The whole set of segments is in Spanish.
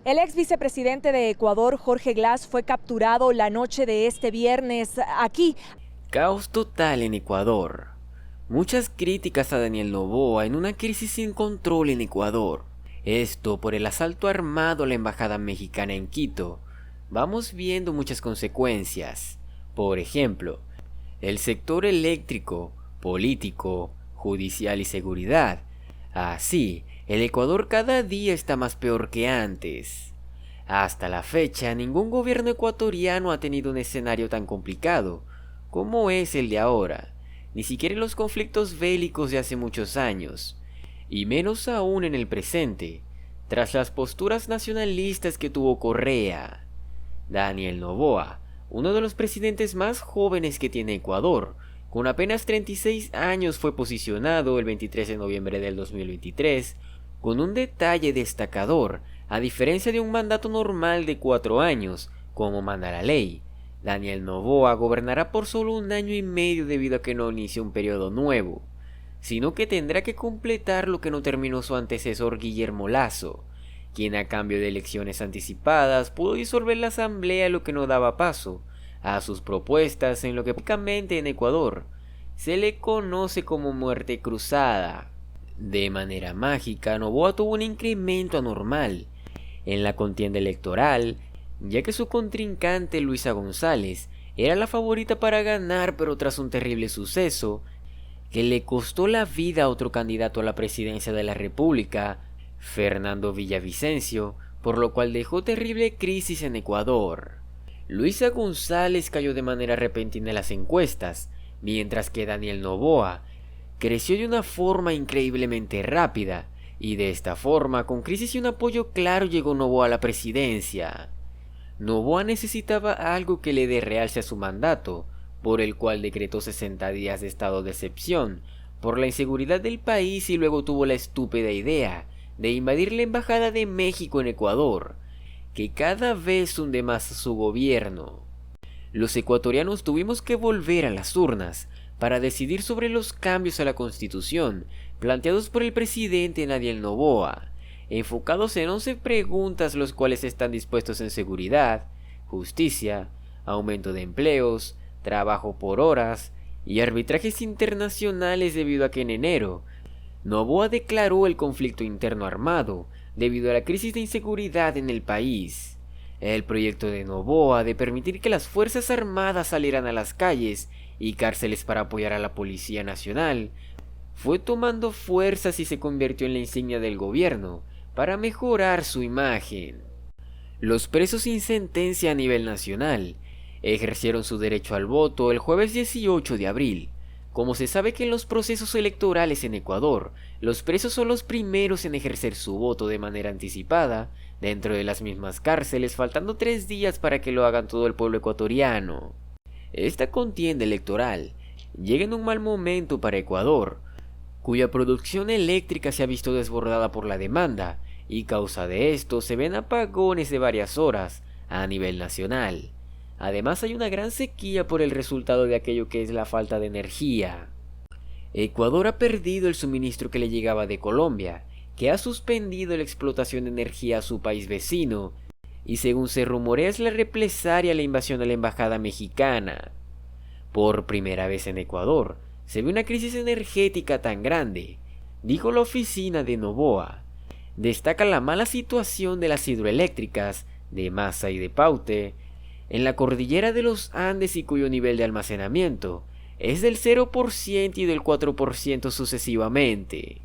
El ex vicepresidente de Ecuador, Jorge Glass, fue capturado la noche de este viernes aquí. Caos total en Ecuador. Muchas críticas a Daniel Noboa en una crisis sin control en Ecuador. Esto por el asalto armado a la embajada mexicana en Quito. Vamos viendo muchas consecuencias. Por ejemplo, el sector eléctrico, político, judicial y seguridad. Así, el Ecuador cada día está más peor que antes. Hasta la fecha, ningún gobierno ecuatoriano ha tenido un escenario tan complicado como es el de ahora, ni siquiera en los conflictos bélicos de hace muchos años, y menos aún en el presente, tras las posturas nacionalistas que tuvo Correa. Daniel Noboa, uno de los presidentes más jóvenes que tiene Ecuador, con apenas 36 años, fue posicionado el 23 de noviembre del 2023, con un detalle destacador, a diferencia de un mandato normal de 4 años, como manda la ley. Daniel Noboa gobernará por solo 1 año y medio debido a que no inicia un periodo nuevo, sino que tendrá que completar lo que no terminó su antecesor Guillermo Lasso, quien a cambio de elecciones anticipadas pudo disolver la asamblea, lo que no daba paso a sus propuestas en lo que prácticamente en Ecuador se le conoce como muerte cruzada. De manera mágica, Noboa tuvo un incremento anormal en la contienda electoral, ya que su contrincante Luisa González era la favorita para ganar, pero tras un terrible suceso que le costó la vida a otro candidato a la presidencia de la República, Fernando Villavicencio, por lo cual dejó terrible crisis en Ecuador. Luisa González cayó de manera repentina en las encuestas, mientras que Daniel Noboa creció de una forma increíblemente rápida, y de esta forma, con crisis y un apoyo claro, llegó Noboa a la presidencia. Noboa necesitaba algo que le dé realce a su mandato, por el cual decretó 60 días de estado de excepción por la inseguridad del país, y luego tuvo la estúpida idea de invadir la embajada de México en Ecuador, que cada vez hunde más su gobierno. Los ecuatorianos tuvimos que volver a las urnas para decidir sobre los cambios a la Constitución planteados por el presidente Daniel Noboa, enfocados en 11 preguntas, los cuales están dispuestos en seguridad, justicia, aumento de empleos, trabajo por horas y arbitrajes internacionales, debido a que en enero Noboa declaró el conflicto interno armado debido a la crisis de inseguridad en el país. El proyecto de Noboa de permitir que las Fuerzas Armadas salieran a las calles y cárceles para apoyar a la Policía Nacional fue tomando fuerzas y se convirtió en la insignia del gobierno para mejorar su imagen. Los presos sin sentencia a nivel nacional ejercieron su derecho al voto el jueves 18 de abril. Como se sabe que en los procesos electorales en Ecuador, los presos son los primeros en ejercer su voto de manera anticipada dentro de las mismas cárceles, faltando 3 días para que lo hagan todo el pueblo ecuatoriano. Esta contienda electoral llega en un mal momento para Ecuador, cuya producción eléctrica se ha visto desbordada por la demanda, y causa de esto se ven apagones de varias horas a nivel nacional. Además, hay una gran sequía por el resultado de aquello que es la falta de energía. Ecuador ha perdido el suministro que le llegaba de Colombia, que ha suspendido la explotación de energía a su país vecino, y según se rumorea es la represalia a la invasión a la embajada mexicana. Por primera vez en Ecuador se ve una crisis energética tan grande, dijo la oficina de Noboa. Destaca la mala situación de las hidroeléctricas de Masa y de Paute en la cordillera de los Andes, y cuyo nivel de almacenamiento es del 0% y del 4% sucesivamente.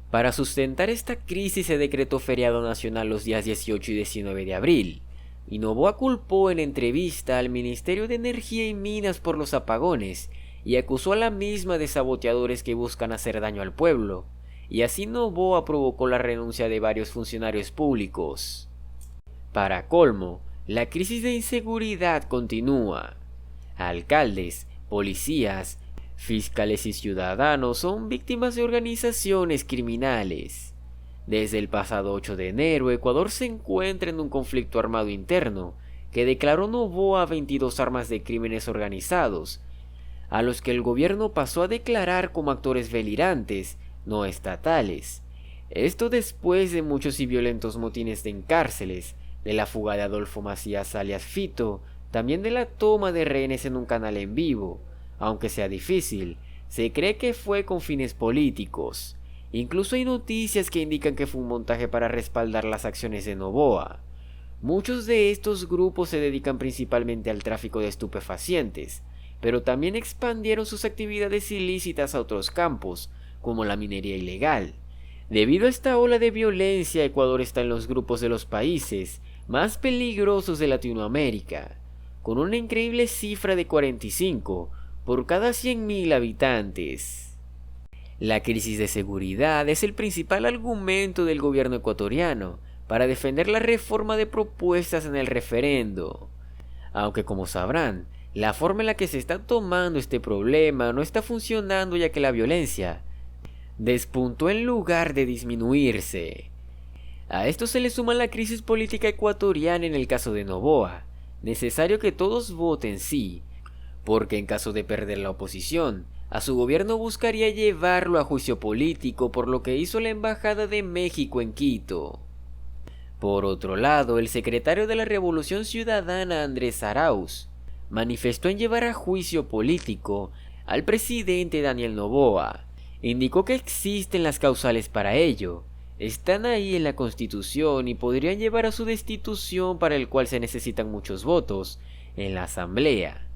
Para sustentar esta crisis se decretó feriado nacional los días 18 y 19 de abril, y Noboa culpó en entrevista al Ministerio de Energía y Minas por los apagones y acusó a la misma de saboteadores que buscan hacer daño al pueblo, y así Noboa provocó la renuncia de varios funcionarios públicos. Para colmo, la crisis de inseguridad continúa. Alcaldes, policías, fiscales y ciudadanos son víctimas de organizaciones criminales. Desde el pasado 8 de enero, Ecuador se encuentra en un conflicto armado interno que declaró Noboa 22 armas de crímenes organizados, a los que el gobierno pasó a declarar como actores beligerantes no estatales, Esto después de muchos y violentos motines en cárceles, de la fuga de Adolfo Macías alias Fito, también de la toma de rehenes en un canal en vivo. Aunque sea difícil, se cree que fue con fines políticos. Incluso hay noticias que indican que fue un montaje para respaldar las acciones de Noboa. Muchos de estos grupos se dedican principalmente al tráfico de estupefacientes, pero también expandieron sus actividades ilícitas a otros campos, como la minería ilegal. Debido a esta ola de violencia, Ecuador está en los grupos de los países más peligrosos de Latinoamérica, con una increíble cifra de 45 por cada 100.000 habitantes. La crisis de seguridad es el principal argumento del gobierno ecuatoriano para defender la reforma de propuestas en el referendo. Aunque como sabrán, la forma en la que se está tomando este problema no está funcionando, ya que la violencia despuntó en lugar de disminuirse. A esto se le suma la crisis política ecuatoriana en el caso de Noboa. Necesario que todos voten sí, porque en caso de perder la oposición, a su gobierno buscaría llevarlo a juicio político por lo que hizo la Embajada de México en Quito. Por otro lado, el secretario de la Revolución Ciudadana, Andrés Arauz, manifestó en llevar a juicio político al presidente Daniel Noboa. Indicó que existen las causales para ello, están ahí en la Constitución y podrían llevar a su destitución, para el cual se necesitan muchos votos en la Asamblea.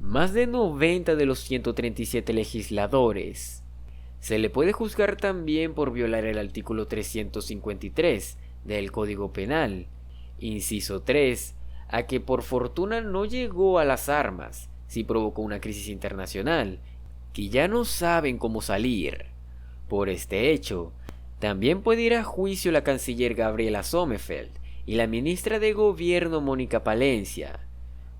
Más de 90 de los 137 legisladores. Se le puede juzgar también por violar el artículo 353 del Código Penal, inciso 3, a que por fortuna no llegó a las armas, si provocó una crisis internacional, que ya no saben cómo salir. Por este hecho, también puede ir a juicio la canciller Gabriela Sommerfeld y la ministra de Gobierno Mónica Palencia.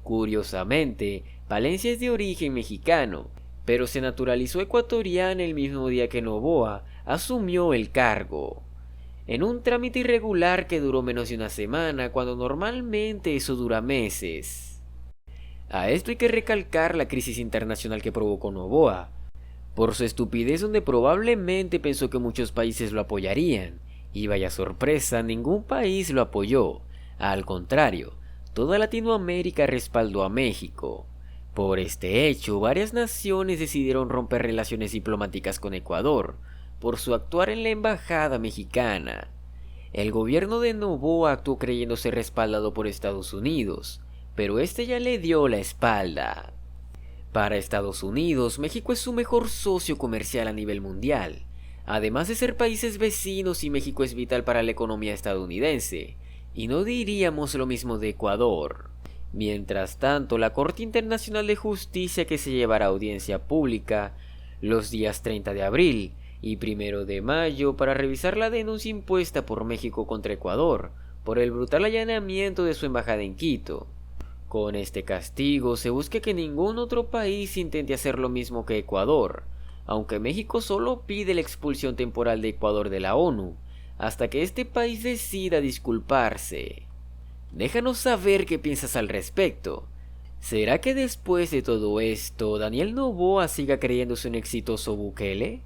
Curiosamente, Palencia es de origen mexicano, pero se naturalizó ecuatoriana el mismo día que Noboa asumió el cargo, en un trámite irregular que duró menos de una semana, cuando normalmente eso dura meses. A esto hay que recalcar la crisis internacional que provocó Noboa, por su estupidez, donde probablemente pensó que muchos países lo apoyarían, y vaya sorpresa, ningún país lo apoyó. Al contrario, toda Latinoamérica respaldó a México. Por este hecho, varias naciones decidieron romper relaciones diplomáticas con Ecuador, por su actuar en la embajada mexicana. El gobierno de Noboa actuó creyéndose respaldado por Estados Unidos, pero este ya le dio la espalda. Para Estados Unidos, México es su mejor socio comercial a nivel mundial. Además de ser países vecinos, y México es vital para la economía estadounidense, y no diríamos lo mismo de Ecuador. Mientras tanto, la Corte Internacional de Justicia, que se llevará a audiencia pública los días 30 de abril y 1 de mayo para revisar la denuncia impuesta por México contra Ecuador por el brutal allanamiento de su embajada en Quito. Con este castigo se busca que ningún otro país intente hacer lo mismo que Ecuador, aunque México solo pide la expulsión temporal de Ecuador de la ONU, hasta que este país decida disculparse. Déjanos saber qué piensas al respecto. ¿Será que después de todo esto, Daniel Noboa siga creyéndose un exitoso Bukele?